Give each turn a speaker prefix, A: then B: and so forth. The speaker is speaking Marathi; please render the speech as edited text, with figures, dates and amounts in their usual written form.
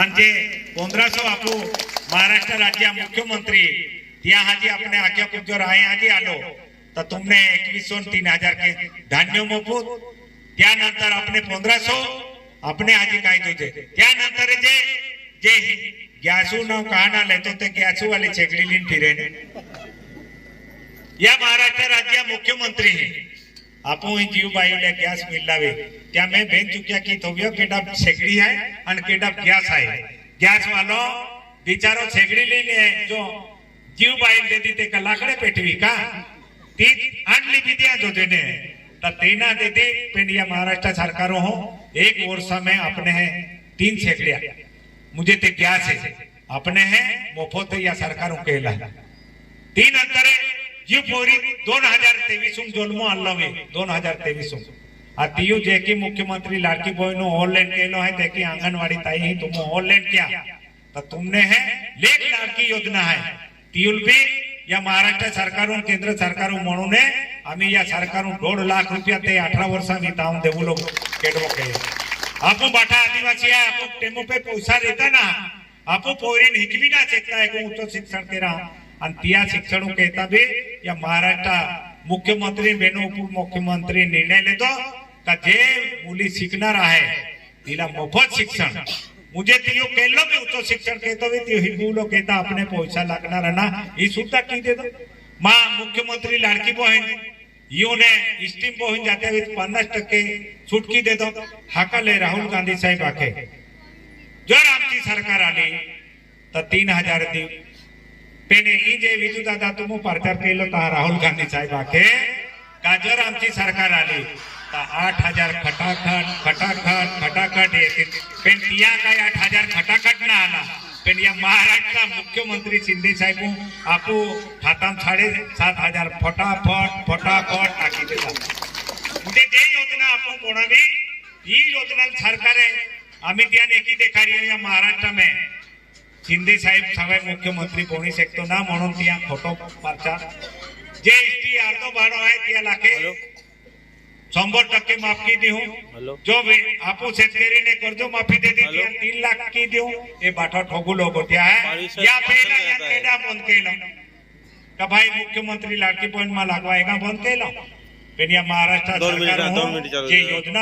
A: आणि जे 1500 आपू महाराष्ट्र राज्य मुख्यमंत्री त्या हाजी अपने आख्या कुजोर आहे हाजी आलो तर तुमने 2103 के धान्य मोफत त्यानंतर अपने 1500 अपने हाजी काय तुझे त्यानंतर जे जे गॅसू नाव कहाना लेतो ते गॅसू वाले छेकड़ी लीन फिरे या महाराष्ट्र राज्य मुख्यमंत्री आपो ही जीव बाईले गॅस मिलावे त्या मैं बेन चुक्या की तोवियो केडा छेकड़ी है और केडा गैस है गैस वालो बिचारो छेकड़ी लीने जो जीव बाईल देती ते लाकडे पेटवी का ती आणली विद्या जो देने तर तेना देते पेन या महाराष्ट्र सरकार हो एक वर्ष में अपने है 3 छेकड़िया मुझे ते गैस है अपने है मोफत या सरकार केला 3 अंतरे जीव पोरी 2023 जोलमो अल्लावे 2023 अतियो जे की मुख्यमंत्री लाडकी बहन नो ऑनलाइन केलो है ते की आंगनवाड़ी ताई ही तुम ऑनलाइन किया तो तुमने है लेख लाडकी योजना है तियुल भी या महाराष्ट्र सरकार केंद्र सरकार म्हणून आम्ही या सरकार 1.5 लाख रुपया ते 18 वर्षा वितावून देऊ लोग केडो के आपो बाठा आदिवासी है आपो टेमो पे पैसा देता ना आपो पोरीन हिकवी ना चेकता है को उच्च शिक्षण तेरा आणि त्या शिक्षण कहता भी या महाराष्ट्र मुख्यमंत्री बेनो उप मुख्यमंत्री निर्णय लेतो का जे मुली शिकणार आहे तिला मोफत शिक्षण मुझे तियो केलो भी उच्च शिक्षण कहतो भी तियो हिबुलो कहता अपने पैसा लागणार ना ही सुद्धा की दे दो मां मुख्यमंत्री लाडकी बहन यो ने स्टीम बहन जाते हुए 50% छुटकी दे दो हाकाले राहुल गांधी साहेब आखे जर आमची सरकार आली तर 3000 दी पेने ही जे विजू दादा तुम प्रचार केलो ता राहुल गांधी साहेब आखे का जर आमची सरकार आली तर 8000 खटाखट येते पण तिया काय 8000 खटाखट ना आला पण या महाराष्ट्र मुख्यमंत्री शिंदे साहेब आपू हाताम 7500 फटाफट टाकी देता म्हणजे जे योजना आपण कोणावी ही योजना सरकार है आम्ही त्याने की देखा रही या महाराष्ट्र में शिंदे साहेब सगळे मुख्यमंत्री कोणी शकतो ना म्हणून त्या खोटो परचा जे एसटी अर्धो भाडो आहे त्या लाखे 100% माफ की दी हूं जो आपो शेतकरी ने कर्जो माफी दे दी 3 लाख की दी हूं ये बाठा ठोगू लोगो त्या है या पहला या केडा बंद केला का भाई मुख्यमंत्री लाडकी बहन मा लागवाएगा बंद केला पण या महाराष्ट्र सरकार जे योजना